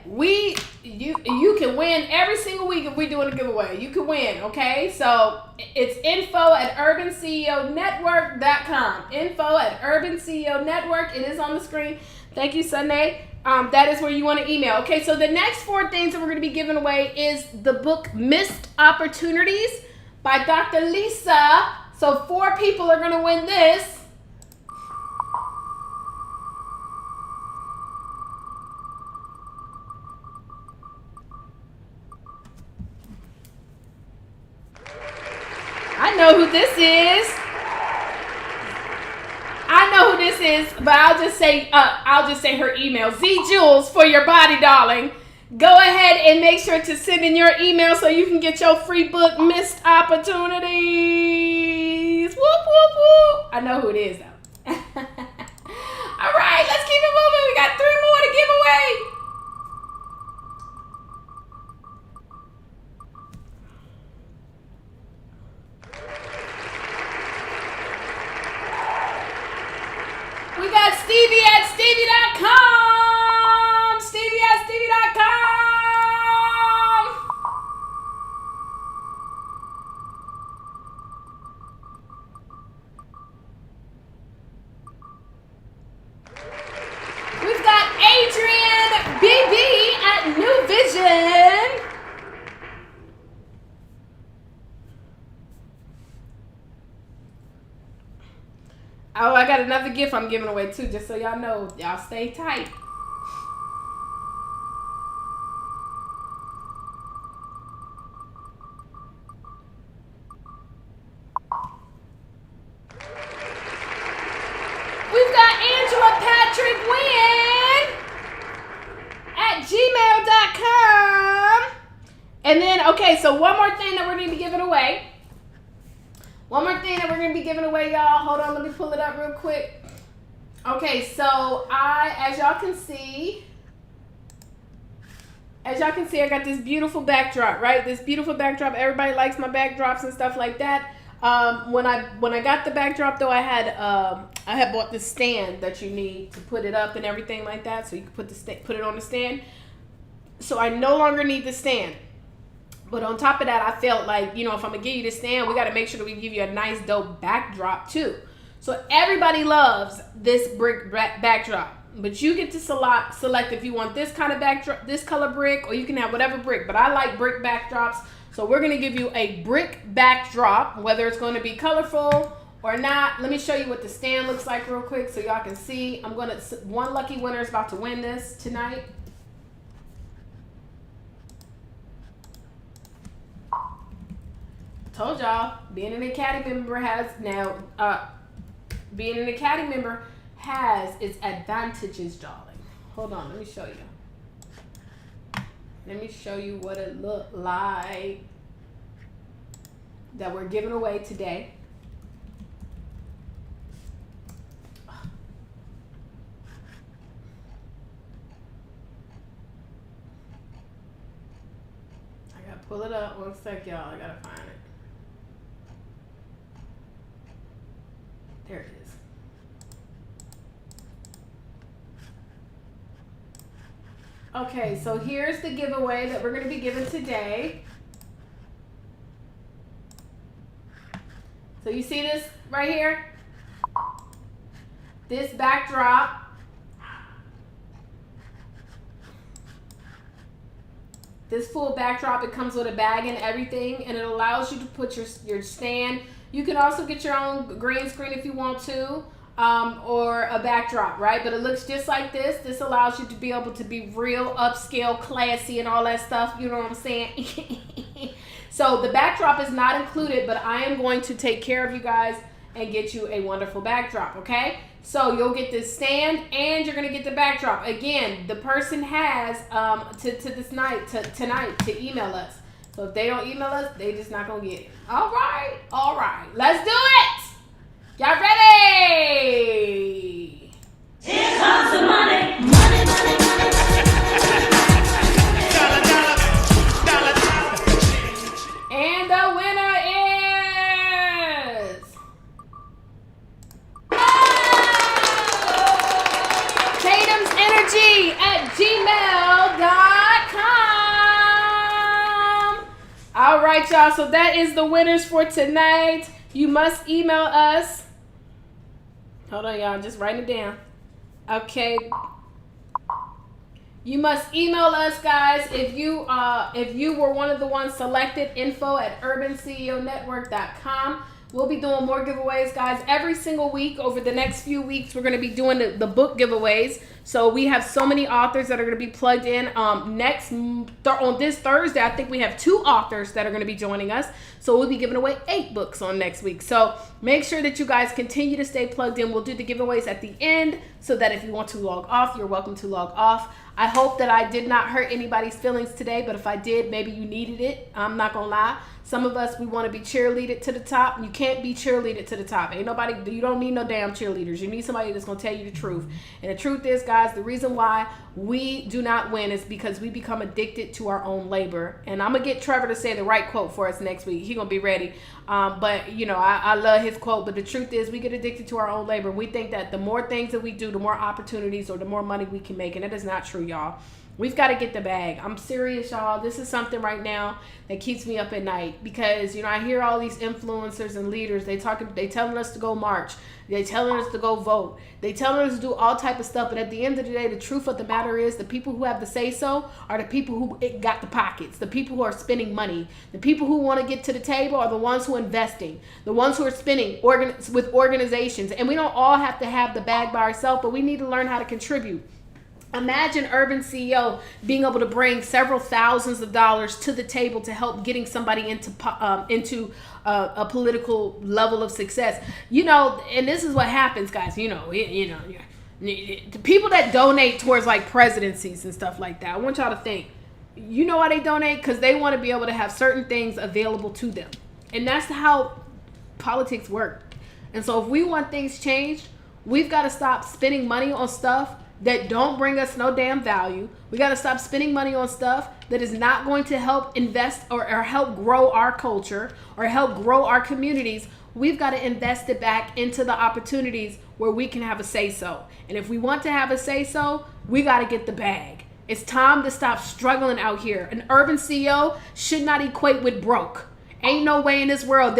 you can win every single week if we're doing a giveaway. You can win, okay? So it's info@urbanceonetwork.com. Info@urbanceonetwork. It is on the screen. Thank you, Sunday. That is where you want to email. Okay, so the next 4 things that we're going to be giving away is the book Missed Opportunities by Dr. Lisa. So 4 people are going to win this. I know who this is. I know who this is, but I'll just say her email. Z Jules for your body, darling. Go ahead and make sure to send in your email so you can get your free book, Missed Opportunities. Whoop, whoop, whoop. I know who it is, though. All right, let's keep it moving. We got 3 more to give away. We got Stevie@Stevie.com. Stevie@Stevie.com. We've got Adrian BB at New Vision. Oh, I got another gift I'm giving away too, just so y'all know. Y'all stay tight. We've got Angela Patrick Wynn at gmail.com. And then, okay, so one more thing that we're going to be giving away. Y'all. Hold on, let me pull it up real quick. Okay, so as y'all can see, I got this beautiful backdrop, right? This beautiful backdrop. Everybody likes my backdrops and stuff like that. When I got the backdrop though, I had bought the stand that you need to put it up and everything like that, so you can put it on the stand. So I no longer need the stand. But on top of that, I felt like, if I'm going to give you the stand, we got to make sure that we give you a nice, dope backdrop, too. So everybody loves this brick backdrop. But you get to select if you want this kind of backdrop, this color brick, or you can have whatever brick. But I like brick backdrops. So we're going to give you a brick backdrop, whether it's going to be colorful or not. Let me show you what the stand looks like real quick so y'all can see. One lucky winner is about to win this tonight. Told y'all, being an Academy member has its advantages, darling. Hold on, let me show you. Let me show you what it looked like that we're giving away today. Pull it up. One sec, y'all. I gotta find it. There it is. Okay, so here's the giveaway that we're going to be giving today. So you see this right here? This backdrop. This full backdrop, it comes with a bag and everything, and it allows you to put your stand. You can also get your own green screen if you want to, or a backdrop, right? But it looks just like this. This allows you to be able to be real upscale, classy, and all that stuff. You know what I'm saying? So the backdrop is not included, but I am going to take care of you guys and get you a wonderful backdrop, okay? So you'll get this stand and you're gonna get the backdrop. Again, the person has tonight to email us. So if they don't email us, they just not gonna get it. All right, let's do it. Y'all ready? Here comes the money, money, money, money. Dollar, dollar, dollar, dollar. And the winner is TatumsEnergy@gmail.com. All right, y'all. So that is the winners for tonight. You must email us. Hold on, y'all. I'm just writing it down. Okay. You must email us, guys, if you were one of the ones selected, info@urbanceonetwork.com. We'll be doing more giveaways, guys, every single week. Over the next few weeks, we're going to be doing the book giveaways. So we have so many authors that are going to be plugged in. On this Thursday, I think we have 2 authors that are going to be joining us. So we'll be giving away 8 books on next week. So make sure that you guys continue to stay plugged in. We'll do the giveaways at the end so that if you want to log off, you're welcome to log off. I hope that I did not hurt anybody's feelings today, but if I did, maybe you needed it. I'm not going to lie. Some of us, we want to be cheerleaded to the top. You can't be cheerleaded to the top. You don't need no damn cheerleaders. You need somebody that's going to tell you the truth. And the truth is, guys, the reason why we do not win is because we become addicted to our own labor. And I'm going to get Trevor to say the right quote for us next week. He's going to be ready. But, you know, I love his quote. But the truth is, we get addicted to our own labor. We think that the more things that we do, the more opportunities or the more money we can make. And that is not true, y'all. We've got to get the bag. I'm serious, y'all. This is something right now that keeps me up at night because, you know, I hear all these influencers and leaders. They telling us to go march. They telling us to go vote. They telling us to do all type of stuff. But at the end of the day, the truth of the matter is the people who have the say so are the people who got the pockets. The people who are spending money. The people who want to get to the table are the ones who are investing. The ones who are spending with organizations. And we don't all have to have the bag by ourselves, but we need to learn how to contribute. Imagine Urban CEO being able to bring several thousands of dollars to the table to help getting somebody into a political level of success. You know, and this is what happens, guys. The people that donate towards like presidencies and stuff like that, I want y'all to think, you know why they donate? Because they want to be able to have certain things available to them. And that's how politics work. And so if we want things changed, we've got to stop spending money on stuff that don't bring us no damn value. We got to stop spending money on stuff that is not going to help invest or help grow our culture or help grow our communities. We've got to invest it back into the opportunities where we can have a say-so. And if we want to have a say-so, we got to get the bag. It's time to stop struggling out here. An urban CEO should not equate with broke. Ain't no way in this world.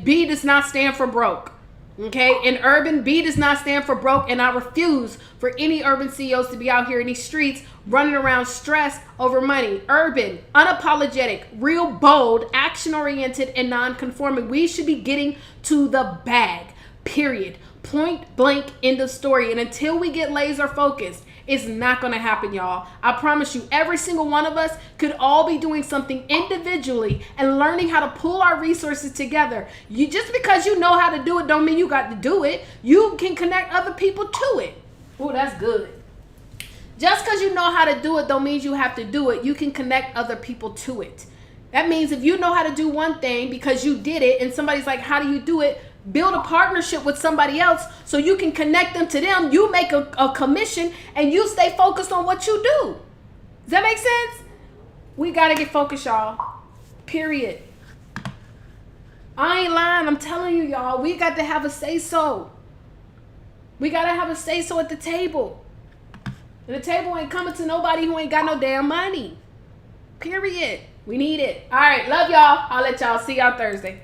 B does not stand for broke. Okay, in urban, B does not stand for broke, and I refuse for any urban CEOs to be out here in these streets running around stressed over money. Urban, unapologetic, real bold, action-oriented, and non-conforming. We should be getting to the bag, period. Point blank, end of story. And until we get laser focused, it's not going to happen, y'all. I promise you, every single one of us could all be doing something individually and learning how to pull our resources together. Just because you know how to do it don't mean you got to do it. You can connect other people to it. Oh, that's good. Just because you know how to do it don't mean you have to do it. You can connect other people to it. That means if you know how to do one thing because you did it and somebody's like, how do you do it? Build a partnership with somebody else so you can connect them to them. You make a commission and you stay focused on what you do. Does that make sense? We got to get focused, y'all. Period. I ain't lying. I'm telling you, y'all. We got to have a say-so. We got to have a say-so at the table. And the table ain't coming to nobody who ain't got no damn money. Period. We need it. All right. Love y'all. I'll let y'all see y'all Thursday.